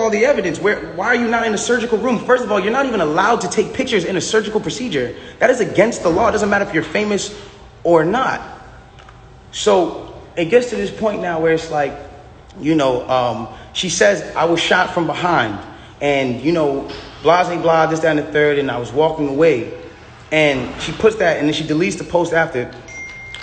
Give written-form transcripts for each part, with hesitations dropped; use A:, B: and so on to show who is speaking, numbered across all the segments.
A: all the evidence? Why are you not in a surgical room? First of all, you're not even allowed to take pictures in a surgical procedure. That is against the law. It doesn't matter if you're famous or not. So it gets to this point now where it's like, she says, I was shot from behind and, blah, blah, blah, this, that, and the third, and I was walking away. And she puts that and then she deletes the post after.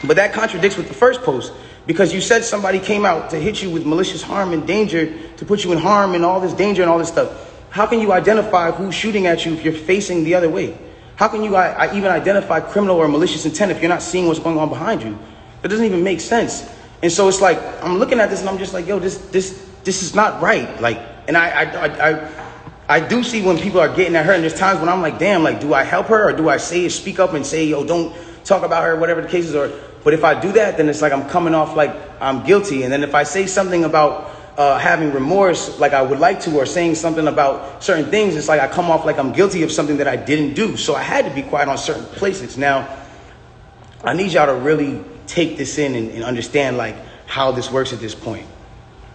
A: But that contradicts with the first post, because you said somebody came out to hit you with malicious harm and danger, to put you in harm and all this danger and all this stuff. How can you identify who's shooting at you if you're facing the other way? How can you even identify criminal or malicious intent if you're not seeing what's going on behind you? That doesn't even make sense. And so it's like, I'm looking at this and I'm just like, yo, this is not right. Like, and I do see when people are getting at her, and there's times when I'm like, damn, like, do I help her or do I speak up and say, yo, don't talk about her, whatever the case is, but if I do that, then it's like I'm coming off like I'm guilty. And then if I say something about having remorse, like I would like to, or saying something about certain things, it's like I come off like I'm guilty of something that I didn't do. So I had to be quiet on certain places. Now, I need y'all to really take this in and understand like how this works at this point.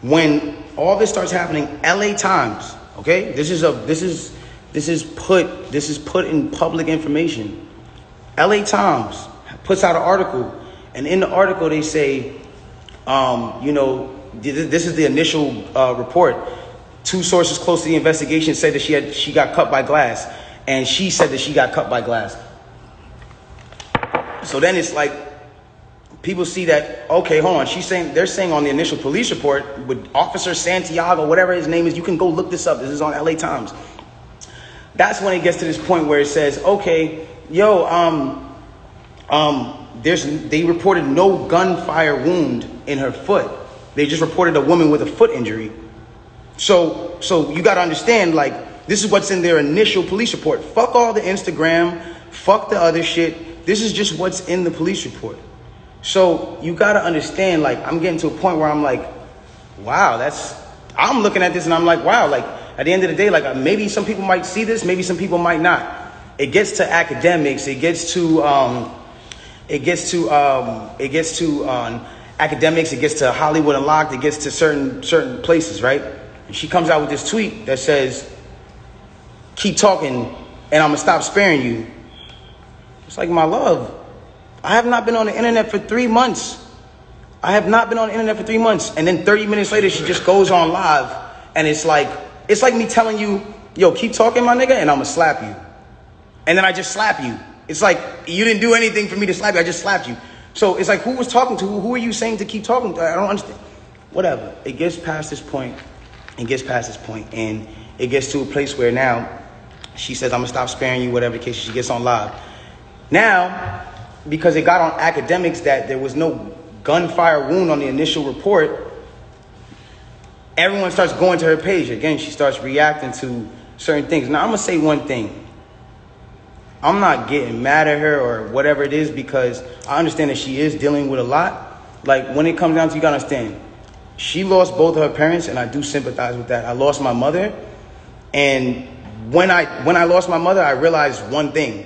A: When all this starts happening, LA Times, okay, this is put in public information. LA Times puts out an article. And in the article, they say, this is the initial report. 2 sources close to the investigation said that she got cut by glass. And she said that she got cut by glass. So then it's like, people see that, okay, hold on. They're saying on the initial police report with Officer Santiago, whatever his name is, you can go look this up. This is on LA Times. That's when it gets to this point where it says, okay, they reported no gunfire wound in her foot. They just reported a woman with a foot injury. So you got to understand, like, this is what's in their initial police report. Fuck all the Instagram, fuck the other shit. This is just what's in the police report. So you got to understand, like, I'm getting to a point where I'm like, wow, I'm looking at this and I'm like, wow, like, at the end of the day, like, maybe some people might see this, maybe some people might not. It gets to academics, it gets to academics, it gets to Hollywood Unlocked, it gets to certain places, right? And she comes out with this tweet that says, keep talking and I'm gonna stop sparing you. It's like, my love, I have not been on the internet for 3 months. And then 30 minutes later, she just goes on live. And it's like me telling you, yo, keep talking, my nigga, and I'm gonna slap you. And then I just slap you. It's like, you didn't do anything for me to slap you. I just slapped you. So it's like, who was talking to who? Who are you saying to keep talking to? I don't understand. Whatever. It gets past this point. And it gets to a place where now she says, I'm going to stop sparing you, whatever the case. She gets on live. Now, because it got on academics that there was no gunfire wound on the initial report, everyone starts going to her page. Again, she starts reacting to certain things. Now, I'm going to say one thing. I'm not getting mad at her or whatever it is, because I understand that she is dealing with a lot. Like, when it comes down to, you gotta understand, she lost both of her parents, and I do sympathize with that. I lost my mother, and when I lost my mother, I realized one thing.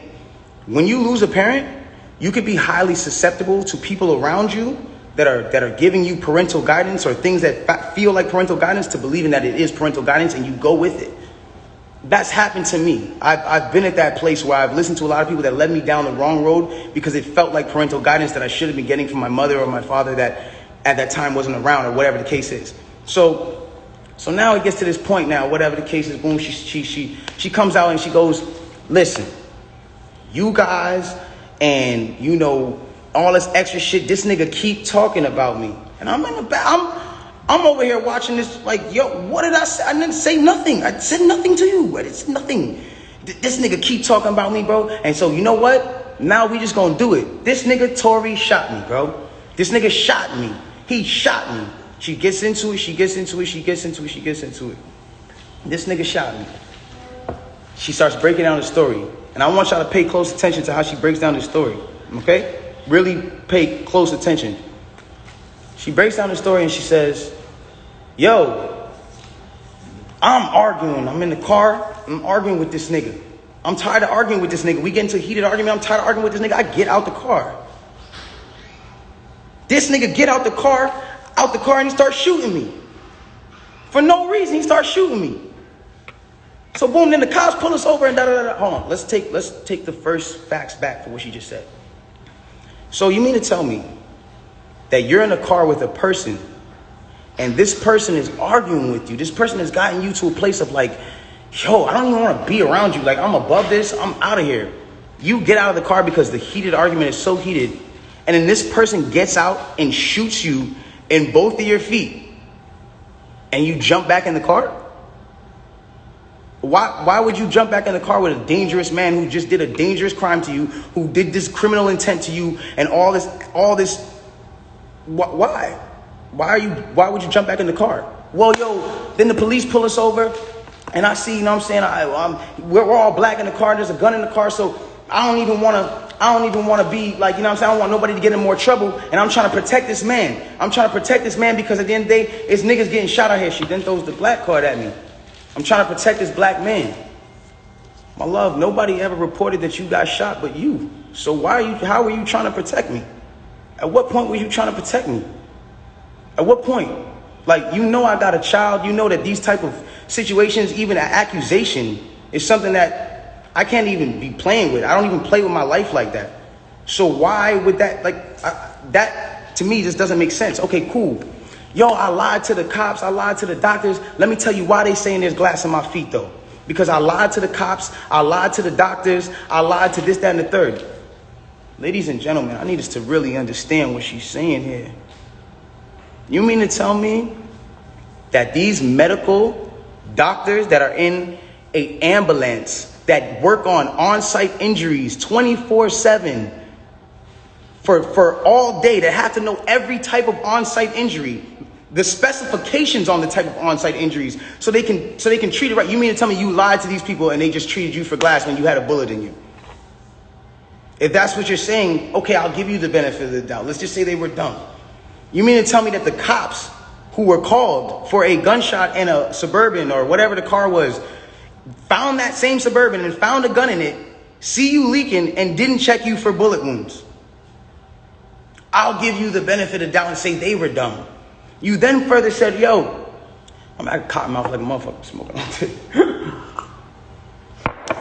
A: When you lose a parent, you could be highly susceptible to people around you that are giving you parental guidance or things that feel like parental guidance, to believing that it is parental guidance, and you go with it. That's happened to me. I've been at that place where I've listened to a lot of people that led me down the wrong road because it felt like parental guidance that I should have been getting from my mother or my father that at that time wasn't around, or whatever the case is. So now it gets to this point now, whatever the case is, boom, she comes out and she goes, listen, you guys and, all this extra shit, this nigga keep talking about me. And I'm in the back, I'm over here watching this like, yo, what did I say? I didn't say nothing. I said nothing to you. It's nothing. This nigga keep talking about me, bro. And so, you know what? Now we just gonna do it. This nigga Tory shot me, bro. This nigga shot me. He shot me. She gets into it. This nigga shot me. She starts breaking down the story. And I want y'all to pay close attention to how she breaks down the story. Okay? Really pay close attention. She breaks down the story and she says, yo, I'm arguing. I'm in the car. I'm arguing with this nigga. I'm tired of arguing with this nigga. We get into a heated argument. I'm tired of arguing with this nigga. I get out the car. This nigga get out the car, and he starts shooting me. For no reason, he starts shooting me. So boom, then the cops pull us over and da-da-da-da. Hold on, let's take the first facts back for what she just said. So you mean to tell me that you're in a car with a person and this person is arguing with you? This person has gotten you to a place of like, yo, I don't even want to be around you. Like, I'm above this. I'm out of here. You get out of the car because the heated argument is so heated. And then this person gets out and shoots you in both of your feet. And you jump back in the car? Why would you jump back in the car with a dangerous man who just did a dangerous crime to you, who did this criminal intent to you and all this? Why? Why would you jump back in the car? Well, yo, then the police pull us over and I see, you know what I'm saying? We're all black in the car. There's a gun in the car. So I don't even want to be like, you know what I'm saying? I don't want nobody to get in more trouble. And I'm trying to protect this man. I'm trying to protect this man because at the end of the day, it's niggas getting shot out here. She then throws the black card at me. I'm trying to protect this black man. My love, nobody ever reported that you got shot but you. So how are you trying to protect me? At what point were you trying to protect me? At what point? Like, you know I got a child. You know that these type of situations, even an accusation, is something that I can't even be playing with. I don't even play with my life like that. So why would that, that to me just doesn't make sense. Okay, cool. Yo, I lied to the cops. I lied to the doctors. Let me tell you why they saying there's glass in my feet, though. Because I lied to the cops. I lied to the doctors. I lied to this, that, and the third. Ladies and gentlemen, I need us to really understand what she's saying here. You mean to tell me that these medical doctors that are in an ambulance that work on-site injuries 24/7 for all day, that have to know every type of on-site injury, the specifications on the type of on-site injuries, so they can treat it right? You mean to tell me you lied to these people and they just treated you for glass when you had a bullet in you? If that's what you're saying, okay, I'll give you the benefit of the doubt. Let's just say they were dumb. You mean to tell me that the cops who were called for a gunshot in a Suburban or whatever the car was, found that same Suburban and found a gun in it, see you leaking, and didn't check you for bullet wounds? I'll give you the benefit of the doubt and say they were dumb. You then further said, yo, I'm at cotton mouth like a motherfucker smoking all day.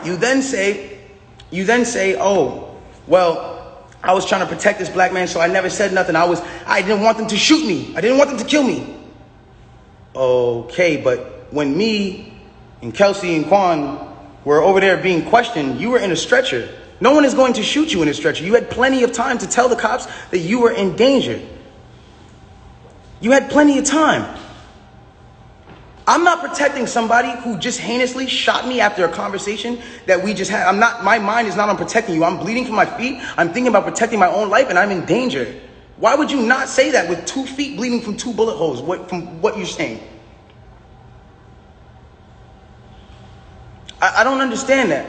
A: You then say, oh, well, I was trying to protect this black man, so I never said nothing. I didn't want them to shoot me. I didn't want them to kill me. Okay, but when me and Kelsey and Quan were over there being questioned, you were in a stretcher. No one is going to shoot you in a stretcher. You had plenty of time to tell the cops that you were in danger. You had plenty of time. I'm not protecting somebody who just heinously shot me after a conversation that we just had. My mind is not on protecting you. I'm bleeding from my feet. I'm thinking about protecting my own life and I'm in danger. Why would you not say that with 2 feet bleeding from 2 bullet holes, from what you're saying? I don't understand that.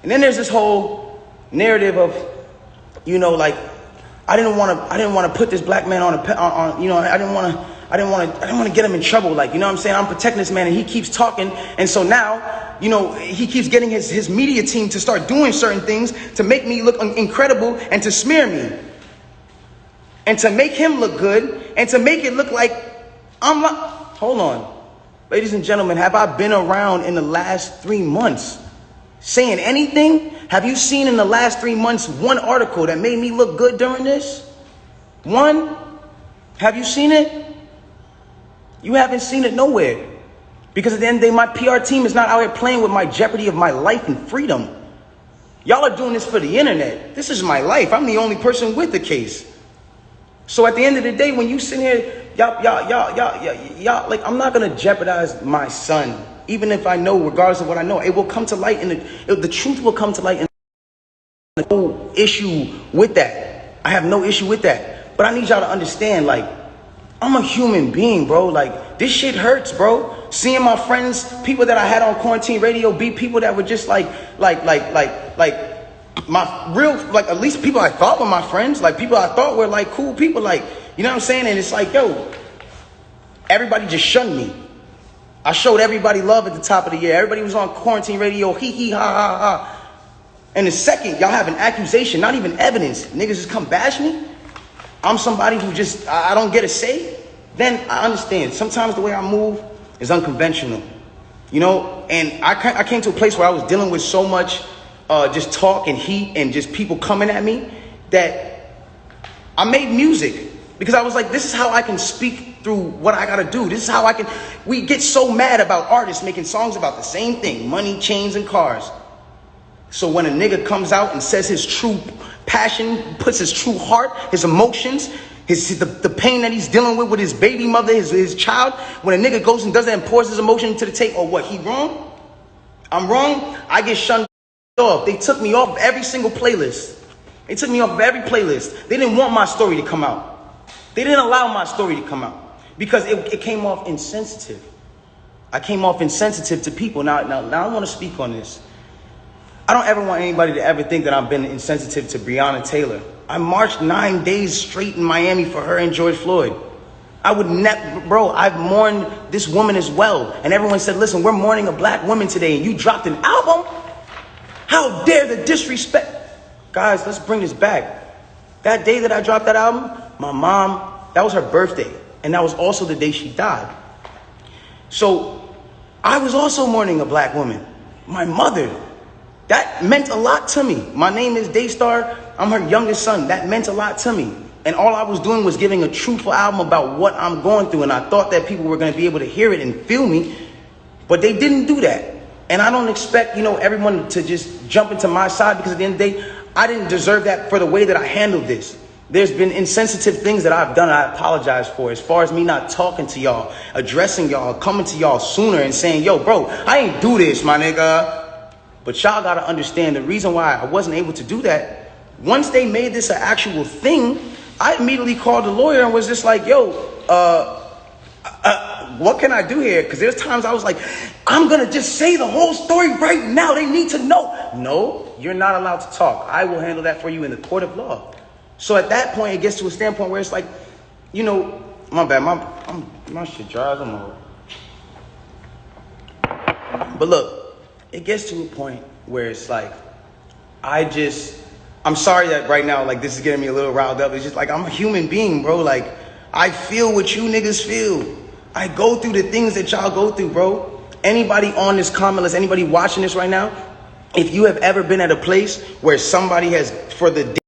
A: And then there's this whole narrative of, you know, like, I didn't want to put this black man on you know, I didn't want to get him in trouble. Like, you know what I'm saying? I'm protecting this man and he keeps talking. And so now, you know, he keeps getting his media team to start doing certain things to make me look incredible and to smear me. And to make him look good and to make it look like I'm not. Hold on. Ladies and gentlemen, have I been around in the last 3 months saying anything? Have you seen in the last 3 months one article that made me look good during this? One? Have you seen it? You haven't seen it nowhere. Because at the end of the day, my PR team is not out here playing with my jeopardy of my life and freedom. Y'all are doing this for the internet. This is my life. I'm the only person with the case. So at the end of the day, when you sit here, y'all, like, I'm not going to jeopardize my son. Even if I know, regardless of what I know, it will come to light, and the truth will come to light. And no issue with that. I have no issue with that. But I need y'all to understand, like, I'm a human being, bro. Like, this shit hurts, bro. Seeing my friends, people that I had on quarantine radio, be people that were just like my real, like, at least people I thought were my friends, like people I thought were like cool people, like, you know what I'm saying? And it's like, yo, everybody just shunned me. I showed everybody love at the top of the year. Everybody was on quarantine radio, hee hee ha ha ha. And the second y'all have an accusation, not even evidence, niggas just come bash me. I'm somebody who just, I don't get a say. Then I understand. Sometimes the way I move is unconventional. you know? And I came to a place where I was dealing with so much just talk and heat and just people coming at me that I made music because I was like, this is how I can speak through what I gotta do. This is how I can. We get so mad about artists making songs about the same thing: money, chains, and cars. So when a nigga comes out and says his true passion, puts his true heart, his emotions, the pain that he's dealing with his baby mother, his child, when a nigga goes and does that and pours his emotion into the tape, or what, he wrong? I'm wrong? I get shunned off. They took me off every single playlist. They took me off of every playlist. They didn't want my story to come out. They didn't allow my story to come out because it came off insensitive. I came off insensitive to people. Now I want to speak on this. I don't ever want anybody to ever think that I've been insensitive to Breonna Taylor. I marched 9 days straight in Miami for her and George Floyd. I would never, bro, I've mourned this woman as well. And everyone said, listen, we're mourning a black woman today and you dropped an album? How dare the disrespect? Guys, let's bring this back. That day that I dropped that album, my mom, that was her birthday. And that was also the day she died. So I was also mourning a black woman, my mother. That meant a lot to me. My name is Daystar. I'm her youngest son. That meant a lot to me. And all I was doing was giving a truthful album about what I'm going through. And I thought that people were going to be able to hear it and feel me. But they didn't do that. And I don't expect, everyone to just jump into my side because at the end of the day, I didn't deserve that for the way that I handled this. There's been insensitive things that I've done and I apologize for, as far as me not talking to y'all, addressing y'all, coming to y'all sooner and saying, yo, bro, I ain't do this, my nigga. But y'all got to understand the reason why I wasn't able to do that. Once they made this an actual thing, I immediately called the lawyer and was just like, yo, what can I do here? Because there's times I was like, I'm going to just say the whole story right now. They need to know. No, you're not allowed to talk. I will handle that for you in the court of law. So at that point, it gets to a standpoint where it's like, my bad, my shit dry as a mole. But look. It gets to a point where it's like, I'm sorry that right now, like, this is getting me a little riled up. It's just like, I'm a human being, bro. Like, I feel what you niggas feel. I go through the things that y'all go through, bro. Anybody on this comment list, anybody watching this right now, if you have ever been at a place where somebody has, for the